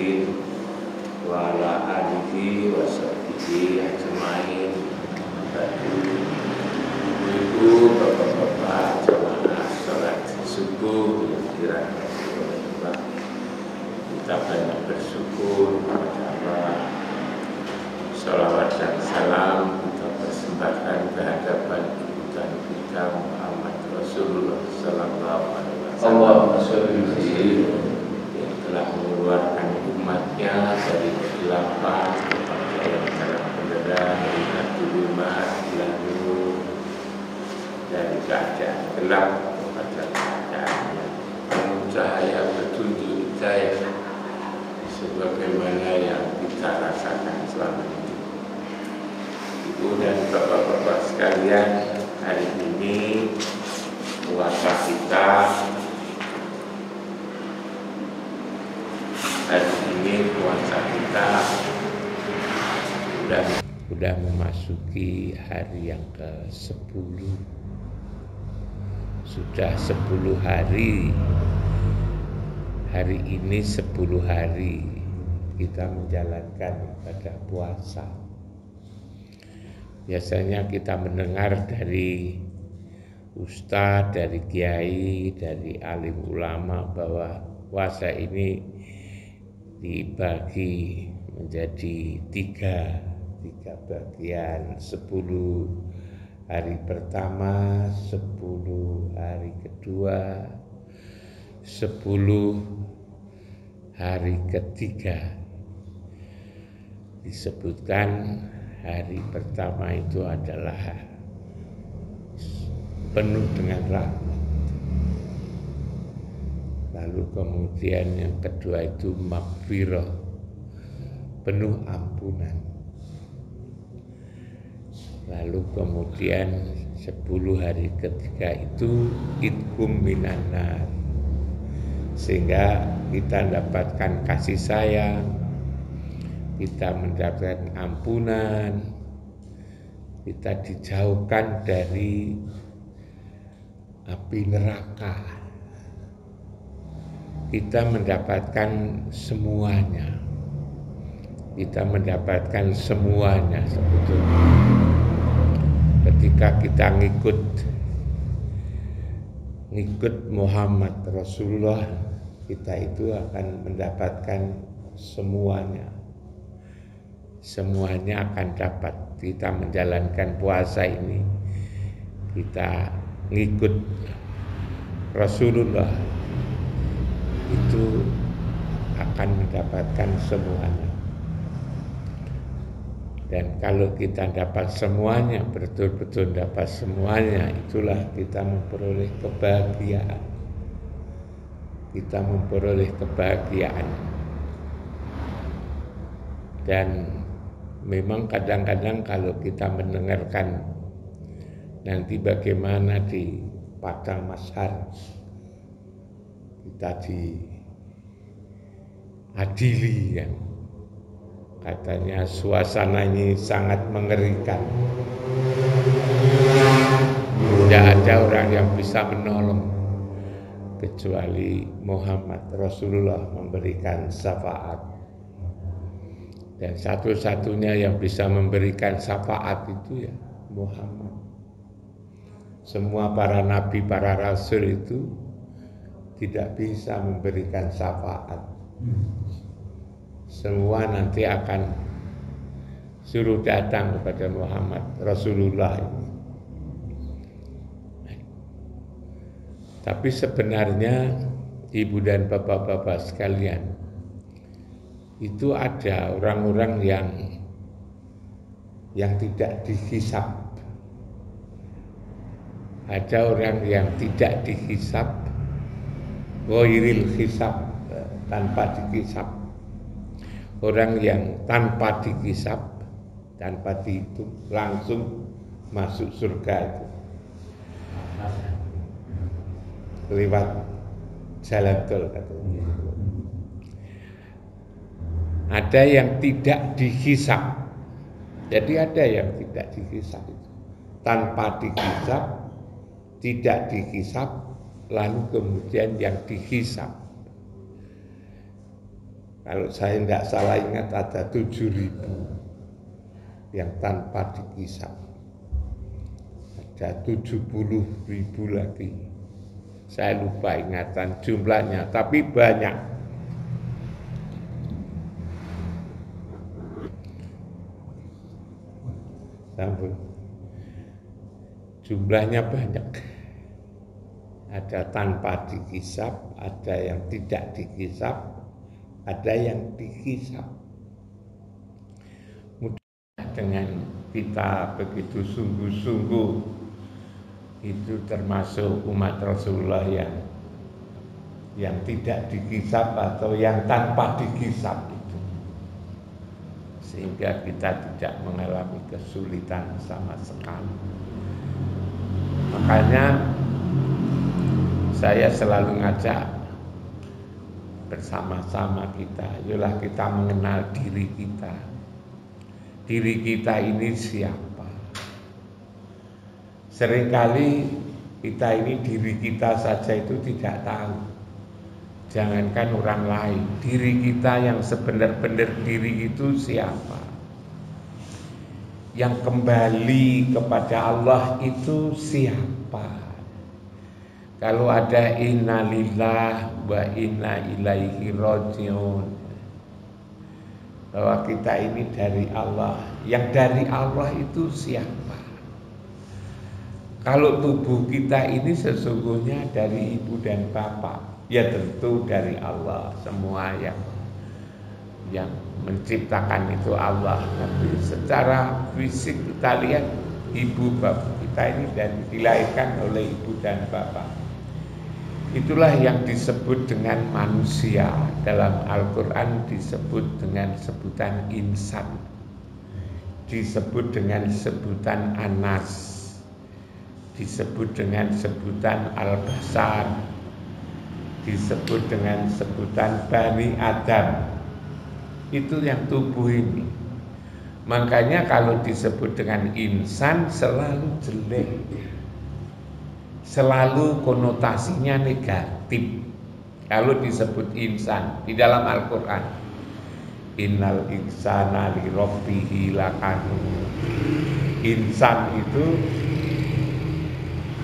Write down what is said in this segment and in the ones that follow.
Muhammadin wa ala alihi wa sahbihi ajmain. Ibu, bapak-bapak, jamaah sholat subuh yang dirahmati oleh Allah, kita banyak bersyukur kepada Allah. Sholawat dan salam kita persembahkan kehadapan ibu kita Muhammad Rasulullah Sallallahu Alaihi Wasallam yang telah mengeluarkan umatnya dari kegelapan kepada yang terang benderang, dari kegelapan lalu dari keadaan gelap kepada keadaan penuh cahaya petunjuk hidayah sebagaimana yang kita rasakan selama ini. Ibu dan bapak-bapak sekalian, hari ini puasa kita, sudah memasuki hari yang ke-10. Sudah 10 hari. Hari ini 10 hari kita menjalankan ibadah puasa. Biasanya kita mendengar dari ustadz, dari kiai, dari alim ulama bahwa puasa ini dibagi menjadi tiga bagian, 10 hari pertama, 10 hari kedua, 10 hari ketiga. Disebutkan hari pertama itu adalah penuh dengan rahmat. Lalu kemudian yang kedua itu maghfirah, penuh ampunan. Lalu kemudian 10 hari ketiga itu itqum minan nar, sehingga kita mendapatkan kasih sayang, kita mendapatkan ampunan, kita dijauhkan dari api neraka. Kita mendapatkan semuanya. Kita mendapatkan semuanya sebetulnya. Ketika kita ngikut Muhammad Rasulullah, kita itu akan mendapatkan semuanya. Semuanya akan dapat. Kita menjalankan puasa ini, kita ngikut Rasulullah, itu akan mendapatkan semuanya. Dan kalau kita dapat semuanya, betul-betul dapat semuanya, itulah kita memperoleh kebahagiaan. Kita memperoleh kebahagiaan. Dan memang kadang-kadang kalau kita mendengarkan nanti bagaimana di Padang Mahsyar kita diadili, kan? Katanya suasananya sangat mengerikan. Tidak ada orang yang bisa menolong kecuali Muhammad Rasulullah memberikan syafaat. Dan satu-satunya yang bisa memberikan syafaat itu ya Muhammad. Semua para nabi, para rasul itu tidak bisa memberikan syafaat. Semua nanti akan suruh datang kepada Muhammad Rasulullah ini. Tapi sebenarnya ibu dan bapak-bapak sekalian, itu ada orang-orang yang tidak dihisab. Ada orang yang tidak dihisab, ghairil hisab, tanpa dihisab. Orang yang tanpa dihisab, tanpa dihitung, langsung masuk surga itu lewat jalan tol katanya. Ada yang tidak dihisab. Jadi ada yang tidak dihisab itu, tanpa dihisab, tidak dihisab, lalu kemudian yang dihisab. Kalau saya tidak salah ingat ada 7.000 yang tanpa dihisab. Ada 70.000 lagi. Saya lupa ingatan jumlahnya, tapi banyak. Sampun. Jumlahnya banyak. Ada tanpa dihisab, ada yang tidak dihisab, ada yang dihisab. Mudah dengan kita begitu sungguh-sungguh, itu termasuk umat Rasulullah yang tidak dihisab atau yang tanpa dihisab itu, sehingga kita tidak mengalami kesulitan sama sekali. Makanya saya selalu ngajak bersama-sama kita, ayolah kita mengenal diri kita. Diri kita ini siapa? Seringkali kita ini diri kita saja itu tidak tahu. Jangankan orang lain, diri kita yang sebenar-benar diri itu siapa? Yang kembali kepada Allah itu siapa? Kalau ada innalillah wa inna ilaihi rajiun, bahwa kita ini dari Allah. Yang dari Allah itu siapa? Kalau tubuh kita ini sesungguhnya dari ibu dan bapak, ya tentu dari Allah. Semua yang menciptakan itu Allah. Tapi secara fisik kita lihat ibu bapak kita ini dan dilahirkan oleh ibu dan bapak. Itulah yang disebut dengan manusia. Dalam Al-Quran disebut dengan sebutan insan, disebut dengan sebutan anas, disebut dengan sebutan al-basar, disebut dengan sebutan bani Adam. Itu yang tubuh ini. Makanya kalau disebut dengan insan selalu jelek, selalu konotasinya negatif. Kalau disebut insan di dalam Al-Quran, innal insana li rabbihi lakanut. Insan itu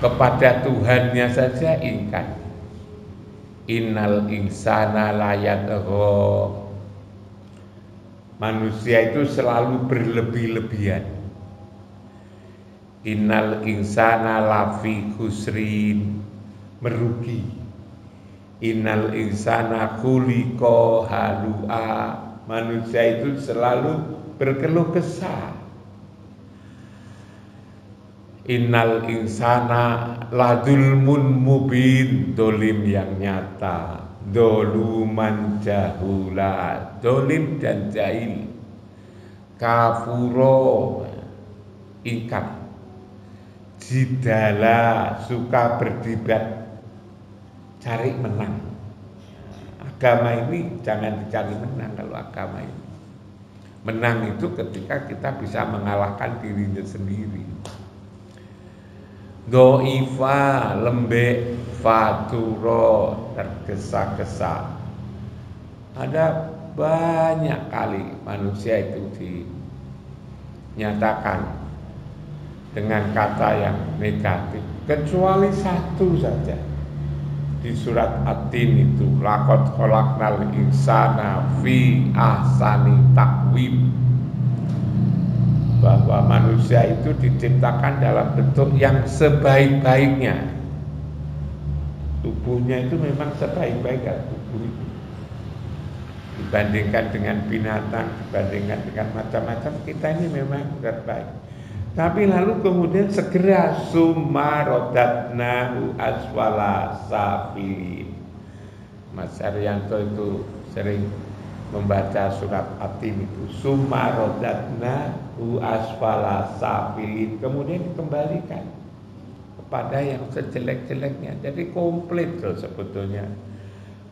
kepada Tuhannya saja ingkar. Innal insana layatgha. Manusia itu selalu berlebih-lebihan. Innal insana lafi khusrin, merugi. Innal insana khuliqa halu'a. Manusia itu selalu berkeluh kesah. Innal insana ladulmun mubin, dolim yang nyata, doluman jahula, dolim dan jahil, kafuro, ingkar, jidala, suka berdebat, cari menang. Agama ini jangan dicari menang. Kalau agama ini menang itu ketika kita bisa mengalahkan dirinya sendiri. Doifa, lembek, faturo, tergesa-gesa. Ada banyak kali manusia itu dinyatakan dengan kata yang negatif, kecuali satu saja di surat At-Tin itu, laqad khalaqnal insana fi ahsani taqwim, bahwa manusia itu diciptakan dalam bentuk yang sebaik-baiknya. Tubuhnya itu memang sebaik-baiknya tubuh itu. Dibandingkan dengan binatang, dibandingkan dengan macam-macam, kita ini memang terbaik. Tapi lalu kemudian segera summa rodatnahu aswala safilin. Mas Arianto itu sering membaca surat At-Tin itu, summa rodatnahu asfala safilin, kemudian dikembalikan kepada yang sejelek-jeleknya. Jadi komplit loh sebetulnya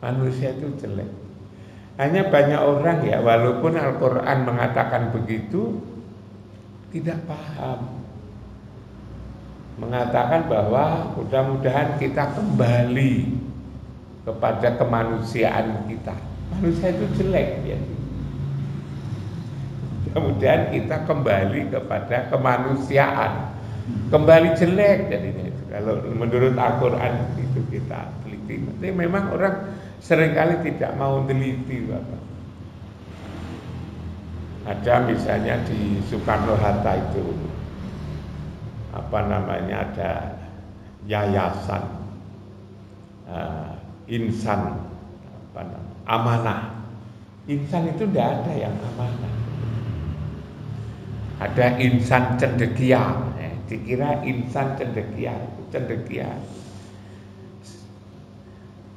manusia itu jelek. Hanya banyak orang ya, walaupun Al-Quran mengatakan begitu, tidak paham. Mengatakan bahwa mudah-mudahan kita kembali kepada kemanusiaan kita. Manusia itu jelek ya. Kemudian kita kembali kepada kemanusiaan, kembali jelek jadinya itu. Kalau menurut Al-Quran itu kita teliti, tapi memang orang seringkali tidak mau teliti, Bapak. Ada misalnya di Soekarno-Hatta itu apa namanya, ada yayasan insan apa namanya, amanah. Insan itu tidak ada yang amanah. Ada insan cendekia, dikira insan cendekia.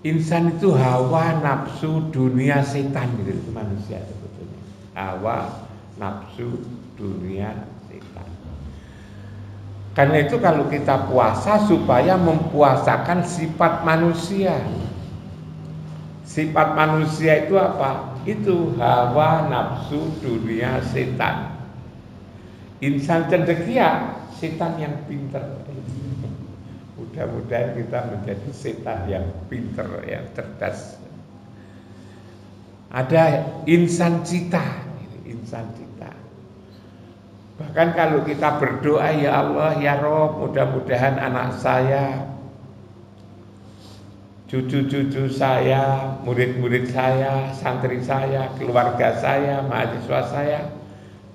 Insan itu hawa, nafsu, dunia, setan gitu, itu manusia sebetulnya. Hawa, nafsu, dunia, setan. Karena itu kalau kita puasa supaya mempuasakan sifat manusia. Sifat manusia itu apa? Itu hawa, nafsu, dunia, setan. Insan cendekia, setan yang pinter. Mudah-mudahan kita menjadi setan yang pinter, yang cerdas. Ada insan cita. Bahkan kalau kita berdoa, ya Allah, ya Rob, mudah-mudahan anak saya, cucu-cucu saya, murid-murid saya, santri saya, keluarga saya, mahasiswa saya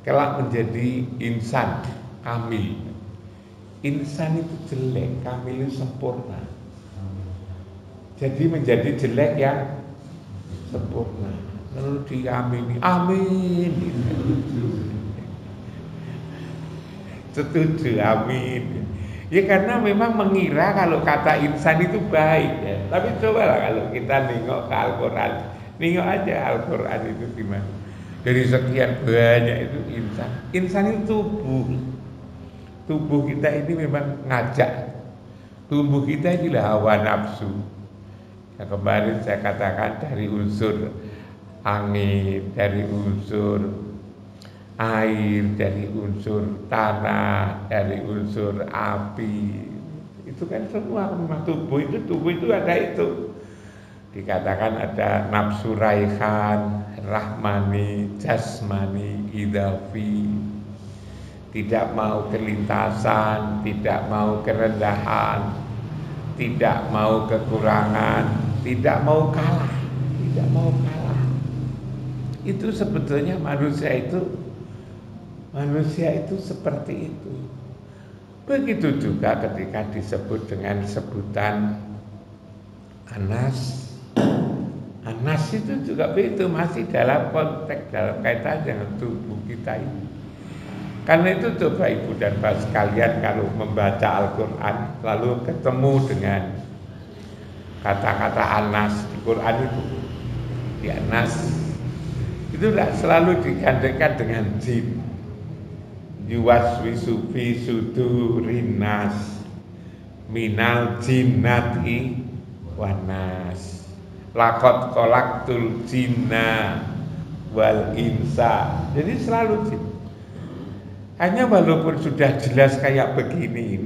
kelak menjadi insan kamil. Insan itu jelek, kamil itu sempurna. Jadi menjadi jelek yang sempurna. Lalu diamini, amin. Setuju, amin. Ya karena memang mengira kalau kata insan itu baik ya. Tapi cobalah kalau kita nengok ke Al-Quran, nengok aja Al-Quran itu gimana. Dari sekian banyak itu insan. Insan itu tubuh. Tubuh kita ini memang ngajak. Tubuh kita inilah hawa nafsu. Yang kemarin saya katakan dari unsur angin, dari unsur air, dari unsur tanah, dari unsur api. Itu kan semua memang tubuh itu ada itu. Dikatakan ada nafsu raihan, rahmani, jasmani, idafi. Tidak mau kelintasan, tidak mau kerendahan, tidak mau kekurangan, tidak mau kalah. Itu sebetulnya manusia itu seperti itu. Begitu juga ketika disebut dengan sebutan Anas. Anas itu juga begitu, masih dalam konteks, dalam kaitan dengan tubuh kita ini. Karena itu coba ibu dan bapak sekalian kalau membaca Al-Quran lalu ketemu dengan kata-kata Anas di Quran itu, di Anas itu tidak selalu digandengkan dengan jin. Yuwaswisu fi sudurin nas minal jinnati wanas. Laqad khalaqtul jinna wal insa. Jadi selalu jin. Hanya walaupun sudah jelas kayak begini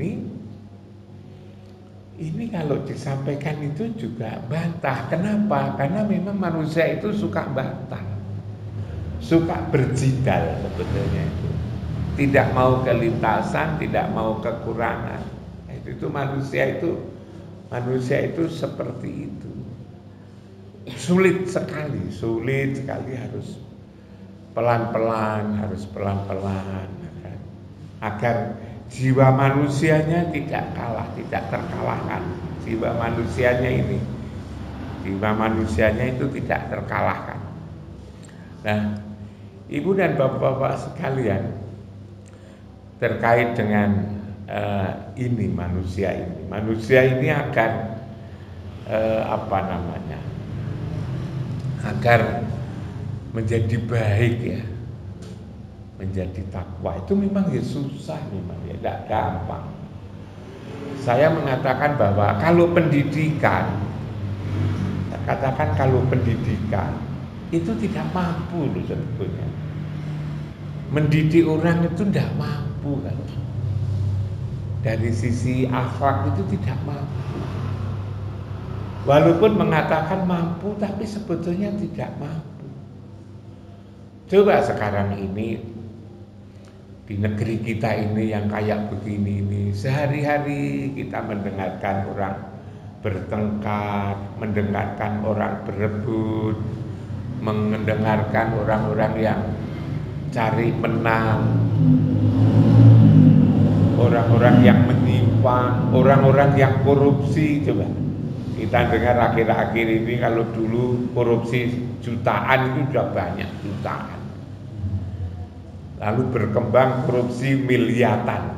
ini kalau disampaikan itu juga bantah. Kenapa? Karena memang manusia itu suka bantah, suka berjidal sebetulnya itu. Tidak mau kelintasan, tidak mau kekurangan. Itu manusia itu seperti itu. Sulit sekali harus pelan-pelan agar jiwa manusianya tidak terkalahkan. Jiwa manusianya itu tidak terkalahkan. Nah, ibu dan bapak-bapak sekalian, terkait dengan manusia ini akan agar menjadi baik ya, menjadi takwa itu memang ya susah, memang ya tidak gampang. Saya mengatakan bahwa kalau pendidikan itu tidak mampu loh sebetulnya. Mendidik orang itu tidak mampu kan. Dari sisi akhlak itu tidak mampu. Walaupun mengatakan mampu, tapi sebetulnya tidak mampu. Coba sekarang ini di negeri kita ini yang kayak begini ini, sehari-hari kita mendengarkan orang bertengkar, mendengarkan orang berebut, mendengarkan orang-orang yang cari menang, orang-orang yang menyimpang, orang-orang yang korupsi. Coba kita dengar akhir-akhir ini, kalau dulu korupsi jutaan itu sudah banyak, jutaan. Lalu berkembang korupsi miliaran.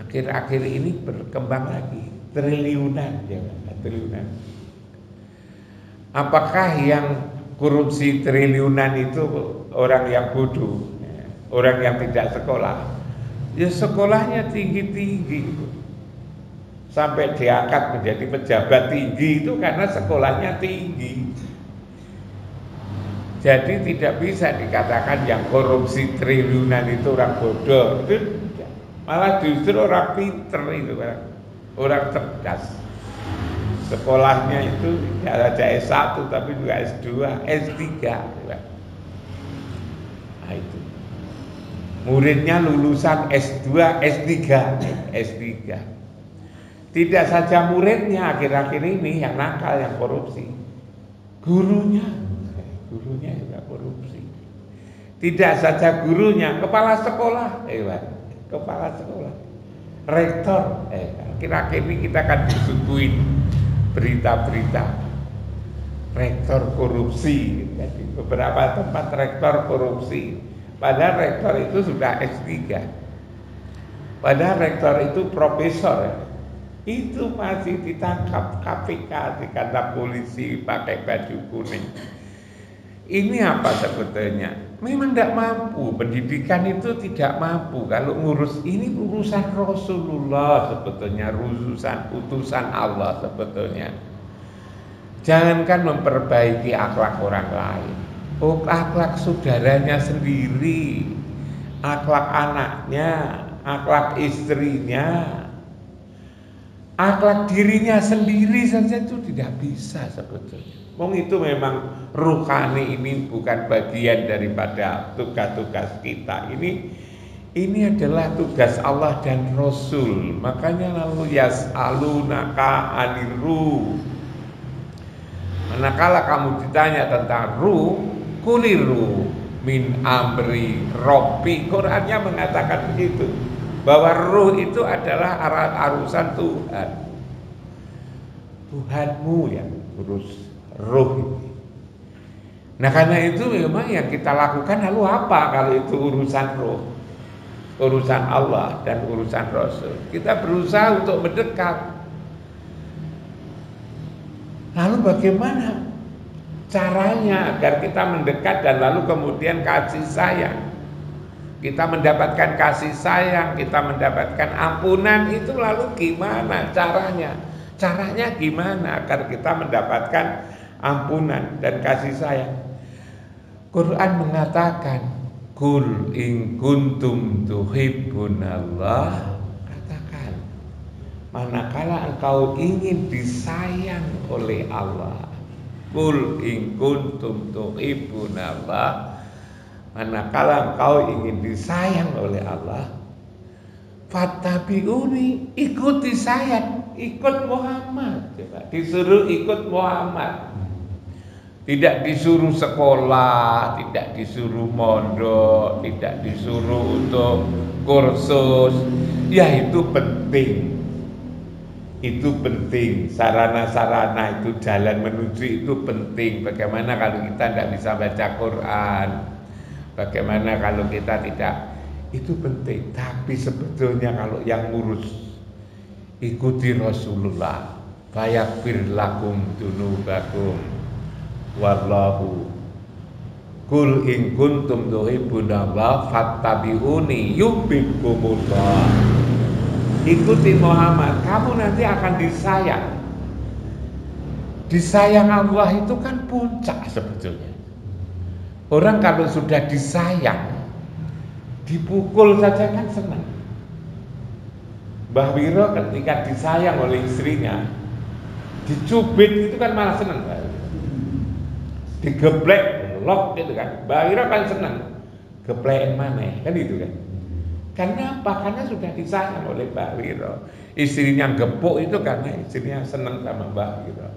Akhir-akhir ini berkembang lagi triliunan, ya, triliunan. Apakah yang korupsi triliunan itu orang yang bodoh, orang yang tidak sekolah? Ya sekolahnya tinggi-tinggi, sampai diangkat menjadi pejabat tinggi itu karena sekolahnya tinggi. Jadi tidak bisa dikatakan yang korupsi triliunan itu orang bodoh. Itu malah justru orang pinter itu, orang cerdas. Sekolahnya itu tidak saja S1 tapi juga S2, S3. Nah itu. Muridnya lulusan S2, S3, S3. Tidak saja muridnya akhir-akhir ini yang nakal, yang korupsi. Gurunya juga korupsi. Tidak saja gurunya, kepala sekolah, kepala sekolah, rektor. Akhir-akhir ini kita akan disuguhin berita-berita rektor korupsi. Jadi beberapa tempat rektor korupsi, padahal rektor itu sudah S3, padahal rektor itu profesor. Itu masih ditangkap KPK dikata polisi pakai baju kuning. Ini apa sebetulnya? Memang tidak mampu, pendidikan itu tidak mampu. Kalau ngurus ini urusan Rasulullah sebetulnya, utusan Allah sebetulnya. Jangankan memperbaiki akhlak orang lain, akhlak saudaranya sendiri, akhlak anaknya, akhlak istrinya, akhlak dirinya sendiri saja itu tidak bisa sebetulnya. Itu memang ruhani, ini bukan bagian daripada tugas-tugas kita. Ini adalah tugas Allah dan Rasul. Makanya lalu yas'alunaka anir ruh. Manakala kamu ditanya tentang ruh, kuliru min amri robbi. Qurannya mengatakan begitu, bahwa ruh itu adalah urusan Tuhan. Tuhanmu yang urus ruh ini. Nah karena itu memang yang kita lakukan lalu apa kalau itu urusan ruh, urusan Allah dan urusan Rasul. Kita berusaha untuk mendekat. Lalu bagaimana caranya agar kita mendekat dan lalu kemudian kasih sayang? Kita mendapatkan kasih sayang, kita mendapatkan ampunan, itu lalu gimana caranya? Caranya gimana agar kita mendapatkan ampunan dan kasih sayang? Quran mengatakan, Qul in kuntum tuhibbunallah, katakan manakala engkau ingin disayang oleh Allah. Qul in kuntum tuhibbunallah, manakala engkau ingin disayang oleh Allah, fattabi'uni, ikuti saya, ikut Muhammad. Coba disuruh ikut Muhammad. Tidak disuruh sekolah, tidak disuruh mondok, tidak disuruh untuk kursus. Ya itu penting. Itu penting. Sarana-sarana itu, jalan menuju itu penting. Bagaimana kalau kita tidak bisa baca Quran? Bagaimana kalau kita tidak? Itu penting. Tapi sebetulnya kalau yang ngurus, ikuti Rasulullah. Fayaghfir lakum dzunubakum. Wallahu Qul in kuntum tuhibbunallah fattabi'uni yuhibbukumullah. Ikuti Muhammad, kamu nanti akan disayang. Disayang Allah itu kan puncak sebetulnya. Orang kalau sudah disayang, dipukul saja kan senang. Mbah Wiro ketika disayang oleh istrinya, Dicubit itu kan malah seneng, digeblek, lock gitu kan. Bahira kan seneng, geblek mana kan itu kan. Karena apa? Karena sudah disayang oleh Mbak Wiro. Istrinya gepuk itu karena istrinya senang sama Mbak Wiro.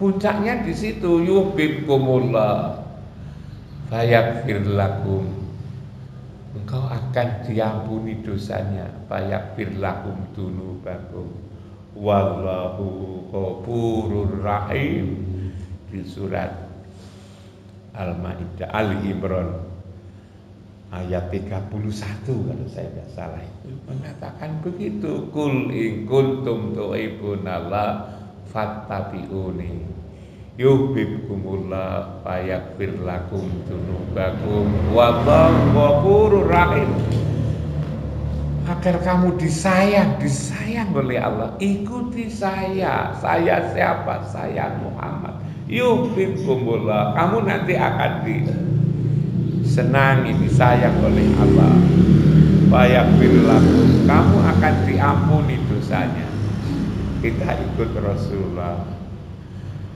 Puncaknya di situ, yuhibbukumullah fayaghfir lakum. Engkau akan diampuni dosanya, fayaghfir lakum dzunubakum. Wallahu ghafurur rahim. Di surat Al-Maidah, Al-Imran ayat 31 kalau saya tidak salah itu mengatakan begitu, kul in kuntum tuhibbunallah fattabi'uni yuhibbukumullah fayaghfir lakum dzunubakum wallahu ghafurur rahim. Agar kamu disayang oleh Allah, ikuti saya siapa? Saya Muhammad. Yuhibbukumullah, kamu nanti akan senangi, disayang oleh Allah. Fayaghfir lakum, kamu akan diampuni dosanya. Kita ikut Rasulullah.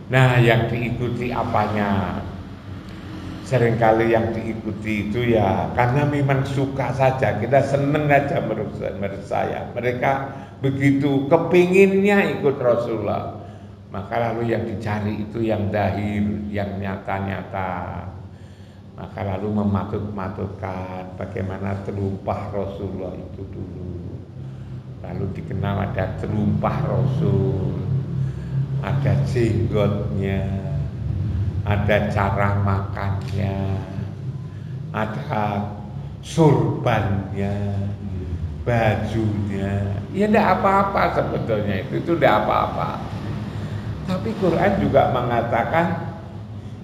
Nah, yang diikuti apanya? Seringkali yang diikuti itu ya karena memang suka saja, kita seneng aja menurut saya. Mereka begitu kepinginnya ikut Rasulullah, maka lalu yang dicari itu yang zahir, yang nyata-nyata. Maka lalu mematut-matutkan bagaimana telumpah Rasulullah itu dulu. Lalu dikenal ada telumpah Rasul, ada jenggotnya, ada cara makannya, ada surbannya, bajunya. Ya tidak apa-apa sebetulnya, itu tidak apa-apa. Tapi Quran juga mengatakan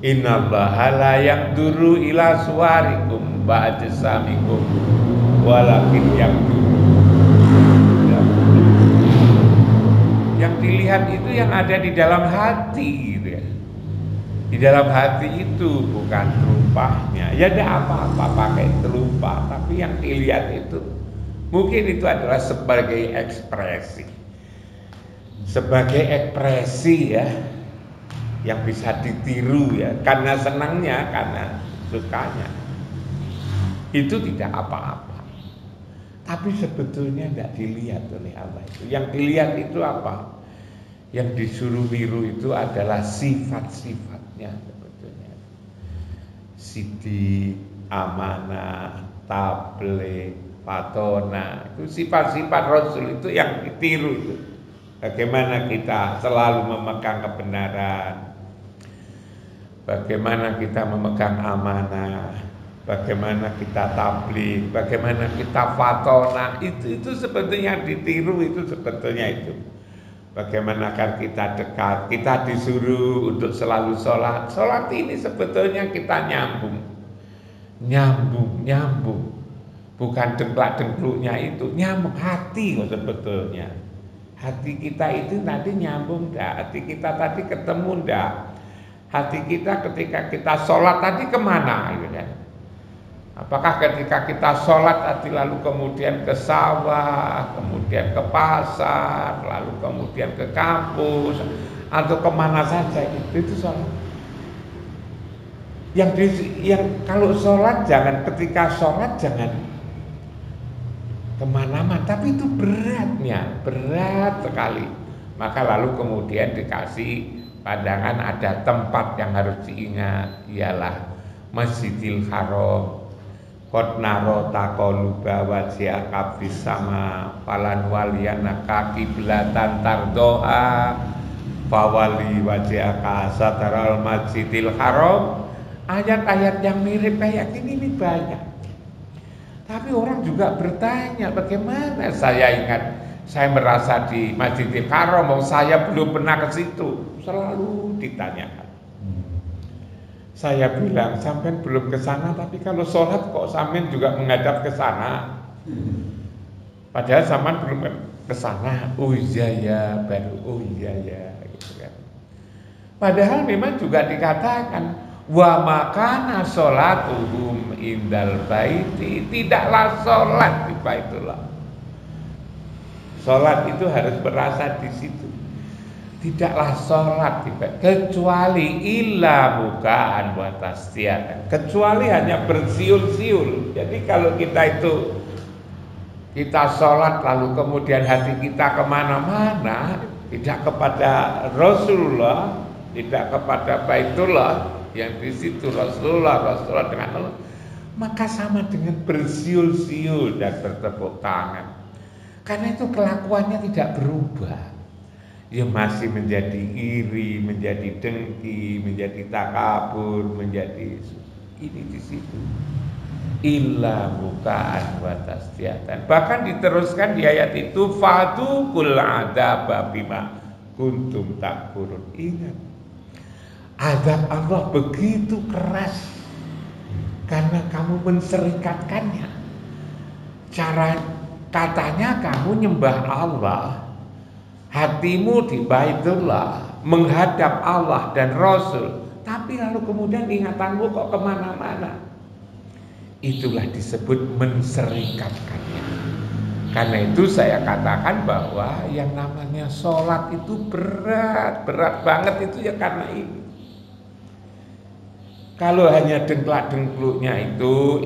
innallaha la yaqduru ila suwarikum ba'jasamikum walakin yaqduru. Yang dilihat itu yang ada di dalam hati gitu ya. Di dalam hati itu bukan telumpahnya. Ya tidak apa-apa pakai telumpah, tapi yang dilihat itu mungkin itu adalah sebagai ekspresi. Sebagai ekspresi ya, yang bisa ditiru ya, karena senangnya, karena sukanya. Itu tidak apa-apa. Tapi sebetulnya tidak dilihat oleh Allah itu. Yang dilihat itu apa? Yang disuruh niru itu adalah sifat-sifatnya sebetulnya. Sidik, amanah, tabligh, fatona. Itu sifat-sifat Rasul itu yang ditiru itu. Bagaimana kita selalu memegang kebenaran, bagaimana kita memegang amanah, bagaimana kita tabligh, bagaimana kita fatona, itu sebetulnya ditiru, itu sebetulnya itu. Bagaimana kan kita dekat, kita disuruh untuk selalu sholat. Sholat ini sebetulnya kita nyambung, bukan dengklak-dengkluknya itu, nyambung hati kok sebetulnya. Hati kita itu nanti nyambung enggak? Hati kita tadi ketemu enggak? Hati kita ketika kita sholat tadi kemana gitu kan? Apakah ketika kita sholat tadi lalu kemudian ke sawah, kemudian ke pasar, lalu kemudian ke kampus, atau kemana saja itu sholat? Yang kalau sholat jangan, ketika sholat jangan kemana-mana, tapi itu berat sekali. Maka lalu kemudian dikasih pandangan ada tempat yang harus diingat, ialah Masjidil Haram. Qad naro taqalluba wajhaka fis sama falan waliyanaka qiblatan tardoha fawali wajhaka satral Masjidil Haram. Ayat-ayat yang mirip kayak ini banyak. Tapi orang juga bertanya, bagaimana saya ingat, saya merasa di Masjidil Haram, saya belum pernah ke situ. Selalu ditanyakan. Saya bilang, sampean belum ke sana, tapi kalau sholat kok sampean juga menghadap ke sana. Padahal sampean belum ke sana. Oh iya ya, baru oh iya ya, gitu kan. Padahal memang juga dikatakan wa makana sholatuhum indal baiti, tidaklah sholat di Baitullah. Sholat itu harus berasa di situ. Tidaklah sholat kecuali illa bukaan wa tasdiatan, kecuali hanya bersiul-siul. Jadi kalau kita sholat lalu kemudian hati kita kemana-mana, tidak kepada Rasulullah, tidak kepada Baitullah yang di situ Rasulullah dengan Allah, maka sama dengan bersiul-siul dan bertepuk tangan. Karena itu kelakuannya tidak berubah. Ya masih menjadi iri, menjadi dengki, menjadi takabur, menjadi ini di situ. Illa bukaan wa tasdiatan. Bahkan diteruskan di ayat itu, fadukul adzaba bima kuntum takfurun. Ingat, azab Allah begitu keras karena kamu menserikatkannya. Katanya kamu nyembah Allah, hatimu di Baitullah, menghadap Allah dan Rasul, tapi lalu kemudian ingatanmu kok kemana-mana. Itulah disebut menserikatkannya. Karena itu saya katakan bahwa yang namanya sholat itu berat banget itu ya karena ini. Kalau hanya dengklak-dengkluknya itu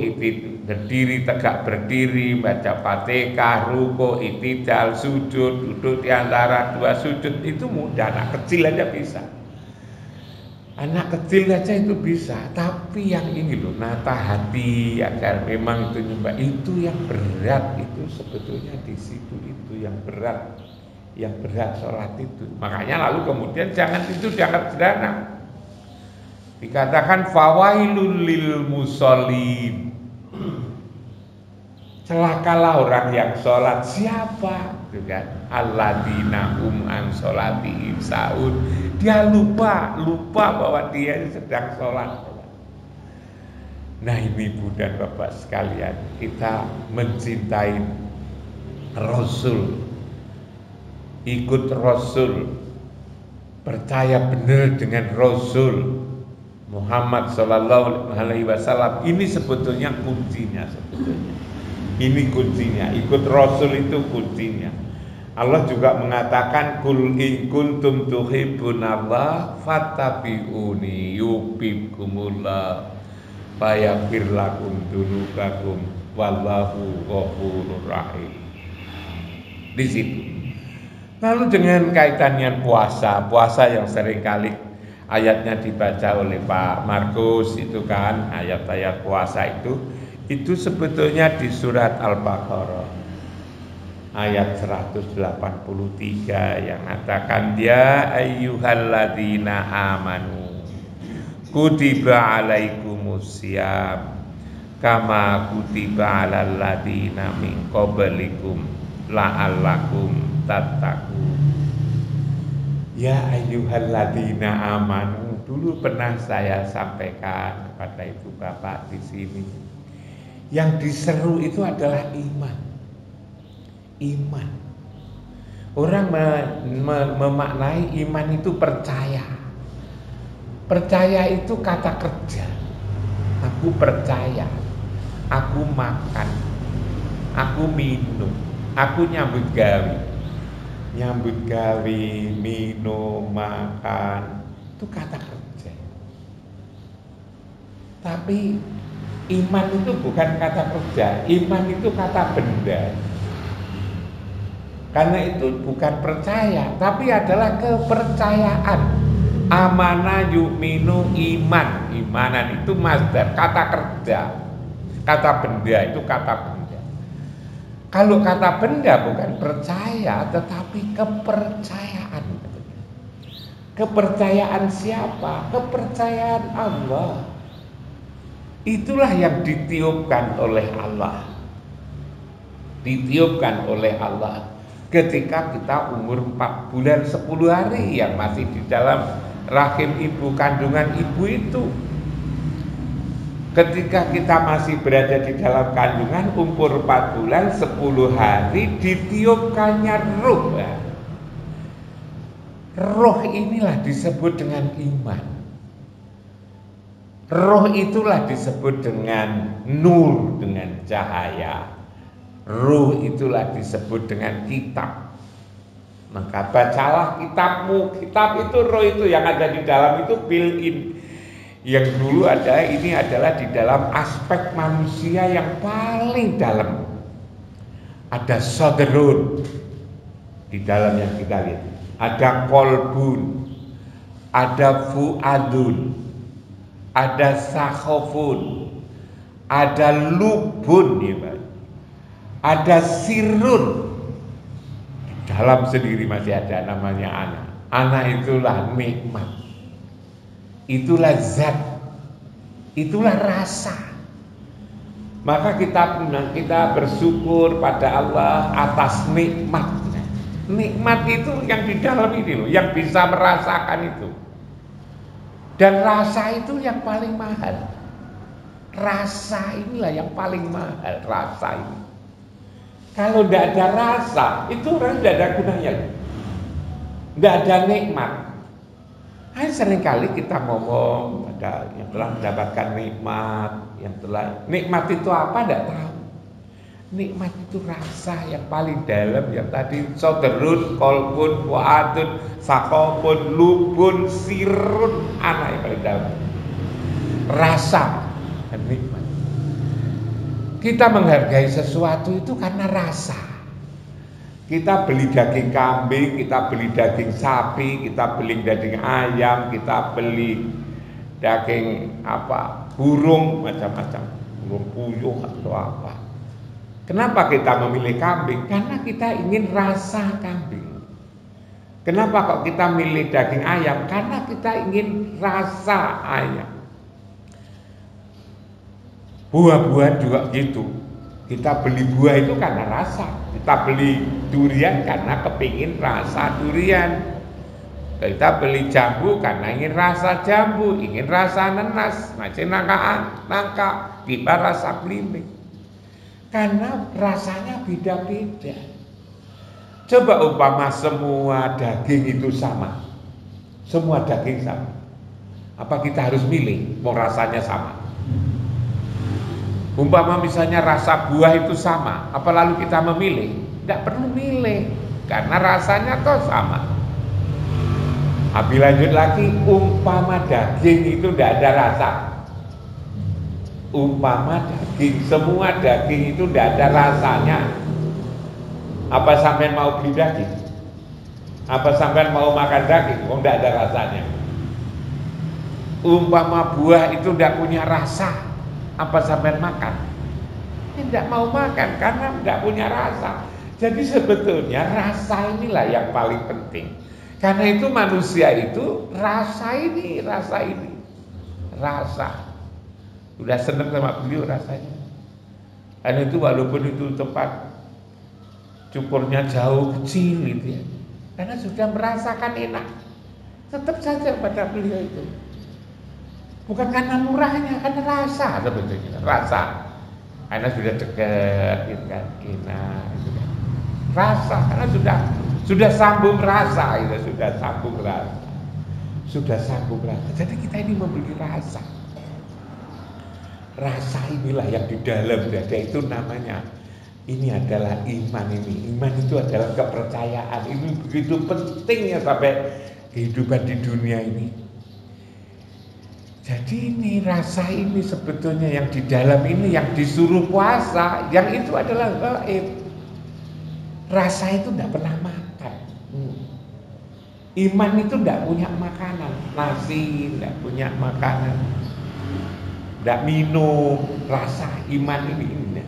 berdiri, tegak berdiri, baca Fatihah, ruku, i'tidal, sujud, duduk di antara dua sujud, itu mudah, anak kecil aja bisa. Anak kecil aja itu bisa, tapi yang ini loh, nata hati agar memang itu nyembah, itu yang berat, itu sebetulnya di situ itu yang berat sholat itu. Makanya lalu kemudian jangan sederhana. Dikatakan fawailul lil musallin. Celakalah orang yang sholat. Siapa? Juga alladzina hum an sholatihim sahun. Dia lupa bahwa dia sedang sholat. Nah ini Ibu dan Bapak sekalian, kita mencintai Rasul, ikut Rasul, percaya benar dengan Rasul Muhammad Sallallahu Alaihi Wasallam. Ini sebetulnya kuncinya, ini kuncinya. Ikut Rasul itu kuncinya. Allah juga mengatakan kul in kuntum tuhibbunallah fattabi'uni yuhibbukumullah fayaghfir lakum dzunubakum wallahu ghafurur rahim. Di situ. Lalu dengan kaitannya puasa yang seringkali ayatnya dibaca oleh Pak Markus itu kan, ayat-ayat puasa itu sebetulnya di surat Al-Baqarah ayat 183 yang mengatakan ya ayyuhalladzina amanu kutiba alaikumusiyam kama kutiba alal ladzina min qablikum la'allakum tattaqun. Ya ayyuhalladzina amanu, dulu pernah saya sampaikan kepada Ibu Bapak di sini. Yang diseru itu adalah iman. Iman. Orang memaknai iman itu percaya. Percaya itu kata kerja. Aku percaya. Aku makan. Aku minum. Aku nyambut gawe. Nyambut gawe, minum, makan, itu kata kerja. Tapi iman itu bukan kata kerja, iman itu kata benda. Karena itu bukan percaya, tapi adalah kepercayaan. Amana yu'minu iman, imanan itu masdar, kata kerja. Kata benda itu kata benda. Kalau kata benda bukan percaya, tetapi kepercayaan. Kepercayaan siapa? Kepercayaan Allah. Itulah yang ditiupkan oleh Allah. Ditiupkan oleh Allah ketika kita umur 4 bulan 10 hari yang masih di dalam rahim ibu, kandungan ibu itu. Ketika kita masih berada di dalam kandungan umur 4 bulan 10 hari ditiupkannya ruh. Roh inilah disebut dengan iman. Roh itulah disebut dengan nur, dengan cahaya. Ruh itulah disebut dengan kitab. Maka bacalah kitabmu. Kitab itu, roh itu yang ada di dalam itu built-in. Yang dulu ada, ini adalah di dalam aspek manusia yang paling dalam. Ada sadrun di dalam yang kita lihat. Ada kolbun, ada fuadun, ada sakhofun, ada lubun, ya Pak. Ada sirun. Di dalam sendiri masih ada namanya anak. Anak itulah nikmat, itulah zat, itulah rasa. Maka kita bersyukur pada Allah atas nikmat. Nikmat itu yang di dalam ini loh, yang bisa merasakan itu. Dan rasa itu yang paling mahal. Rasa inilah yang paling mahal, rasa ini. Kalau tidak ada rasa, itu orang tidak ada gunanya. Tidak ada nikmat. Seringkali kita ngomong pada yang telah mendapatkan nikmat, yang telah nikmat itu apa tidak tahu. Nikmat itu rasa yang paling dalam, yang tadi soderun, kolbun, fuadun, sakopun, lubun, sirun, anak yang paling dalam. Rasa dan nikmat. Kita menghargai sesuatu itu karena rasa. Kita beli daging kambing, kita beli daging sapi, kita beli daging ayam, kita beli daging burung macam-macam, burung puyuh atau apa. Kenapa kita memilih kambing? Karena kita ingin rasa kambing. Kenapa kok kita milih daging ayam? Karena kita ingin rasa ayam. Buah-buahan juga gitu. Kita beli buah itu karena rasa. Kita beli durian karena kepingin rasa durian. Kita beli jambu karena ingin rasa jambu, ingin rasa nenas, macam nangka, kita rasa belimbing. Karena rasanya beda-beda. Coba umpama semua daging itu sama. Semua daging sama. Apa kita harus milih mau rasanya sama? Umpama misalnya rasa buah itu sama, apa lalu kita memilih? Tidak perlu milih, karena rasanya toh sama. Habis lanjut lagi, umpama daging itu tidak ada rasa. Umpama daging, semua daging itu tidak ada rasanya. Apa sampai mau beli daging? Apa sampai mau makan daging? Tidak ada rasanya. Umpama buah itu tidak punya rasa, apa sampai makan? Tidak mau makan karena tidak punya rasa. Jadi sebetulnya rasa inilah yang paling penting. Karena itu manusia itu rasa ini. Sudah senang sama beliau rasanya. Dan itu walaupun itu tempat cukurnya jauh kecil gitu ya. Karena sudah merasakan enak. Tetap saja pada beliau itu. Bukan karena murahnya, karena rasa sebetulnya. Rasa. Karena sudah dekat gitu kan, enak gitu kan. Rasa karena sudah sambung rasa itu, sudah sambung rasa. Jadi kita ini membeli rasa. Rasa inilah yang di dalam dada itu namanya. Ini adalah iman ini. Iman itu adalah kepercayaan. Ini begitu pentingnya sampai kehidupan di dunia ini. Jadi ini rasa ini sebetulnya yang di dalam ini yang disuruh puasa, yang itu adalah gaib. Rasa itu tidak pernah makan. Iman itu tidak punya makanan, nasi tidak punya makanan, tidak minum. Rasa iman ini.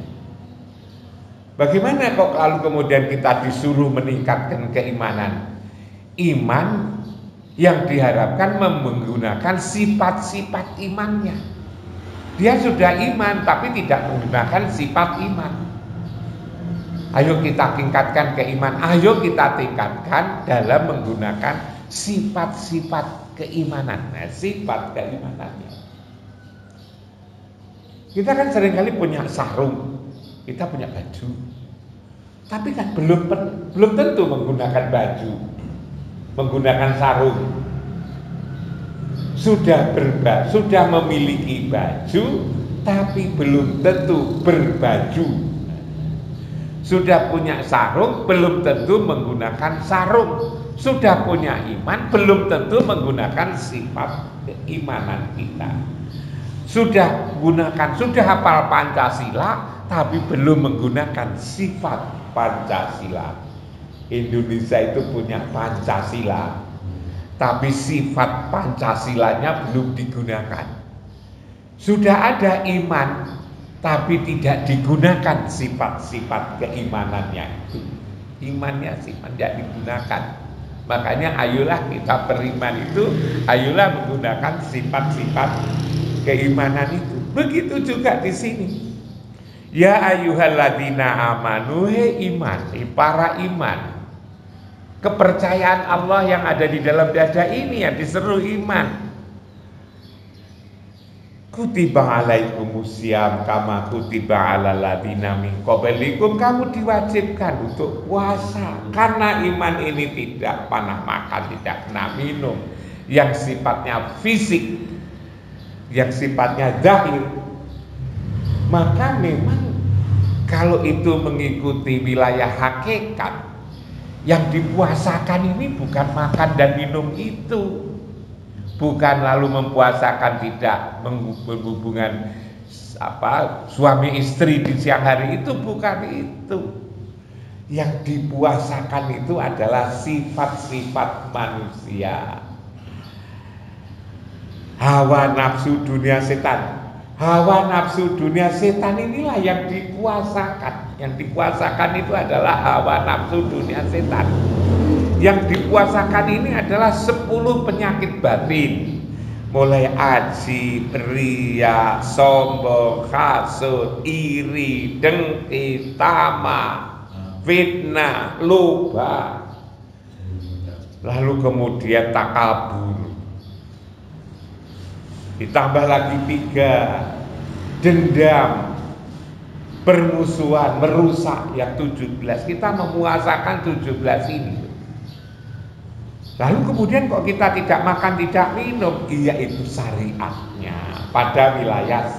Bagaimana kok lalu kemudian kita disuruh meningkatkan keimanan? Iman yang diharapkan menggunakan sifat-sifat imannya. Dia sudah iman tapi tidak menggunakan sifat iman. Ayo kita tingkatkan keimanan. Ayo kita tingkatkan dalam menggunakan sifat-sifat keimanan. Nah, sifat keimanannya. Kita kan seringkali punya sarung, kita punya baju, tapi kan belum tentu menggunakan baju, menggunakan sarung. Sudah memiliki baju, tapi belum tentu berbaju. Sudah punya sarung belum tentu menggunakan sarung. Sudah punya iman belum tentu menggunakan sifat keimanan kita. Sudah hafal Pancasila tapi belum menggunakan sifat Pancasila. Indonesia itu punya Pancasila, tapi sifat Pancasilanya belum digunakan. Sudah ada iman, tapi tidak digunakan sifat-sifat keimanannya itu. Imannya sifat tidak digunakan. Makanya ayolah kita beriman itu, ayolah menggunakan sifat-sifat keimanan itu. Begitu juga di sini. Ya ayyuhalladzina amanu, he iman, para iman. Kepercayaan Allah yang ada di dalam dada ini yang diseru iman. Kutiba alaikumusiyam kama kutiba alal ladzina min qablikum, kamu diwajibkan untuk puasa karena iman ini tidak panah makan, tidak kena minum, yang sifatnya fisik, yang sifatnya zahir. Maka memang kalau itu mengikuti wilayah hakikat, yang dipuasakan ini bukan makan dan minum itu, bukan lalu mempuasakan tidak berhubungan suami istri di siang hari, itu bukan itu. Yang dipuasakan itu adalah sifat-sifat manusia. Hawa nafsu dunia setan. Hawa nafsu dunia setan inilah yang dipuasakan. Yang dipuasakan itu adalah hawa nafsu dunia setan. Yang dipuasakan ini adalah 10 penyakit batin. Mulai aji, ria, sombong, hasud, iri, dengki, tamak, fitnah, lupa. Lalu kemudian takabur. Ditambah lagi 3, dendam, permusuhan, merusak, yang 17. Kita memuasakan 17 ini. Lalu kemudian kok kita tidak makan, tidak minum? Iya, itu syariatnya, pada wilayah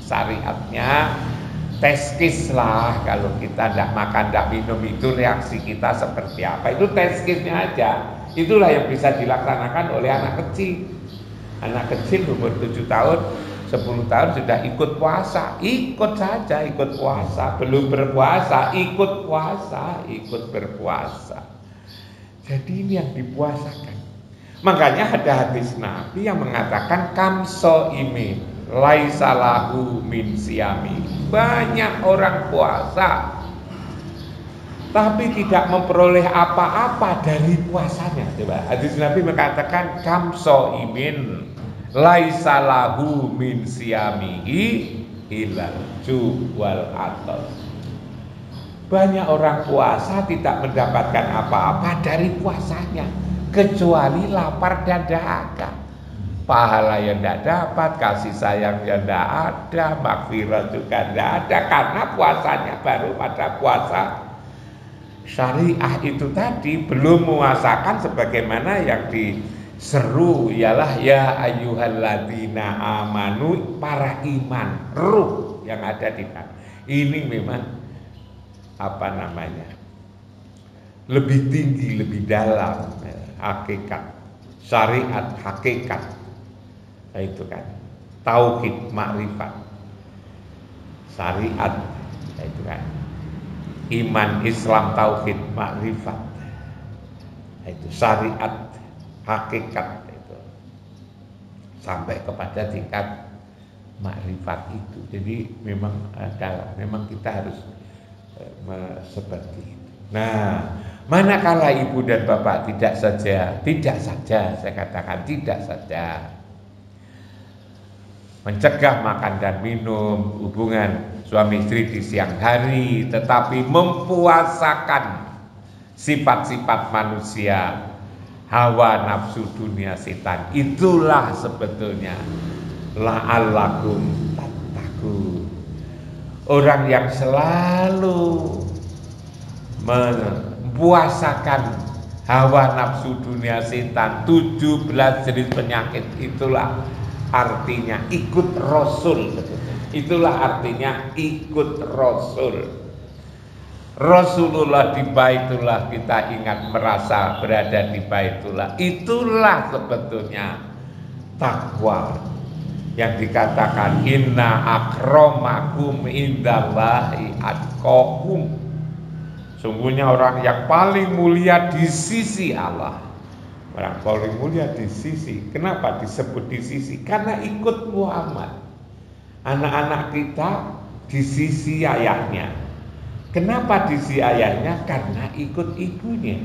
syariatnya teskis lah. Kalau kita tidak makan, tidak minum, itu reaksi kita seperti apa, itu teskisnya aja. Itulah yang bisa dilaksanakan oleh anak kecil. Anak kecil umur 7 tahun, 10 tahun sudah ikut puasa. Ikut saja, ikut puasa. Belum berpuasa, ikut puasa, ikut berpuasa. Jadi ini yang dipuasakan. Makanya ada hadis Nabi yang mengatakan kamso imin laisa lahu min siyami. Banyak orang puasa tapi tidak memperoleh apa-apa dari puasanya. Coba hadis Nabi mengatakan kamso imin laisa lahu min siyamihi ilal ju' wal atas. Banyak orang puasa tidak mendapatkan apa-apa dari puasanya kecuali lapar dan dahaga. Pahala yang tidak dapat, kasih sayang yang tidak ada, maghfirah juga tidak ada, karena puasanya baru pada puasa syariah itu tadi, belum menguasakan sebagaimana yang diseru, ialah ya ayyuhalladzina amanu, para iman, ruh yang ada di dalam. Ini memang lebih tinggi, lebih dalam hakikat syariat, hakikat itu kan tauhid, makrifat, syariat itu kan iman, Islam, tauhid, makrifat, itu syariat, hakikat, itu sampai kepada tingkat makrifat itu. Jadi memang kita harus seperti itu. Nah, manakala ibu dan bapak tidak saja saya katakan tidak saja mencegah makan dan minum, hubungan suami istri di siang hari, tetapi mempuasakan sifat-sifat manusia, hawa nafsu dunia setan. Itulah sebetulnya la'allakum tattaqun. Orang yang selalu mempuasakan hawa nafsu dunia setan, 17 jenis penyakit, itulah artinya ikut Rasul. Itulah artinya ikut Rasul. Rasulullah di Baitullah, kita ingat merasa berada di Baitullah. Itulah sebetulnya takwa yang dikatakan inna akramakum indallahi atqakum. Sungguhnya orang yang paling mulia di sisi Allah. Orang paling mulia di sisi. Kenapa disebut di sisi? Karena ikut Muhammad. Anak-anak kita di sisi ayahnya. Kenapa di sisi ayahnya? Karena ikut ibunya.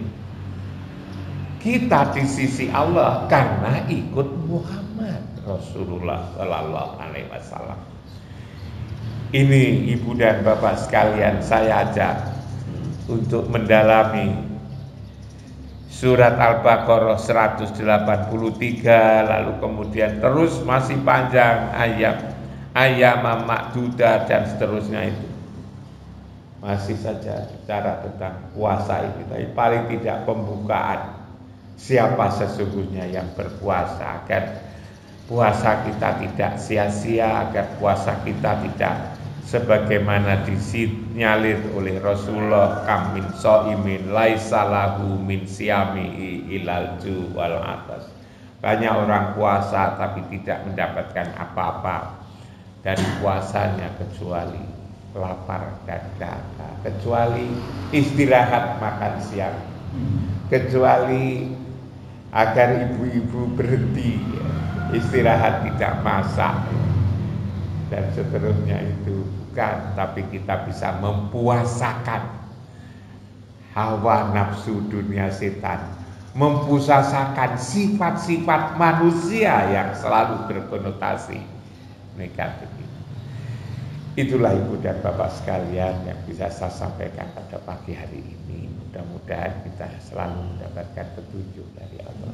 Kita di sisi Allah karena ikut Muhammad Rasulullah Sallallahu Alaihi Wasallam. Ini ibu dan bapak sekalian, saya ajak untuk mendalami surat Al-Baqarah 183, lalu kemudian terus masih panjang ayat ma'dudah dan seterusnya itu. Masih saja bicara tentang puasa ini, tapi paling tidak pembukaan siapa sesungguhnya yang berpuasa, agar puasa kita tidak sia-sia, agar puasa kita tidak sebagaimana disinyalir oleh Rasulullah, kam min shaimin laisa lahu min siyamihi ilal ju wal atas. Banyak orang puasa tapi tidak mendapatkan apa-apa dari puasanya kecuali lapar dan dahaga, kecuali istirahat makan siang, kecuali agar ibu-ibu berhenti istirahat tidak masak dan seterusnya. Itu bukan, tapi kita bisa mempuasakan hawa nafsu dunia setan, mempuasakan sifat-sifat manusia yang selalu berkonotasi negatif. Itulah ibu dan bapak sekalian yang bisa saya sampaikan pada pagi hari ini. Mudah-mudahan kita selalu mendapatkan petunjuk dari Allah,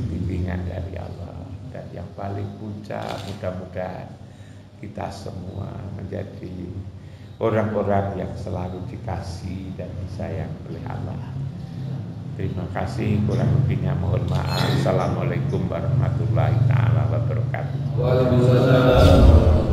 bimbingan dari Allah, dan yang paling puncak mudah-mudahan kita semua menjadi orang-orang yang selalu dikasih dan disayang oleh Allah. Terima kasih, kurang lebihnya mohon maaf. Assalamualaikum warahmatullahi taala wabarakatuh. Waalaikumsalam.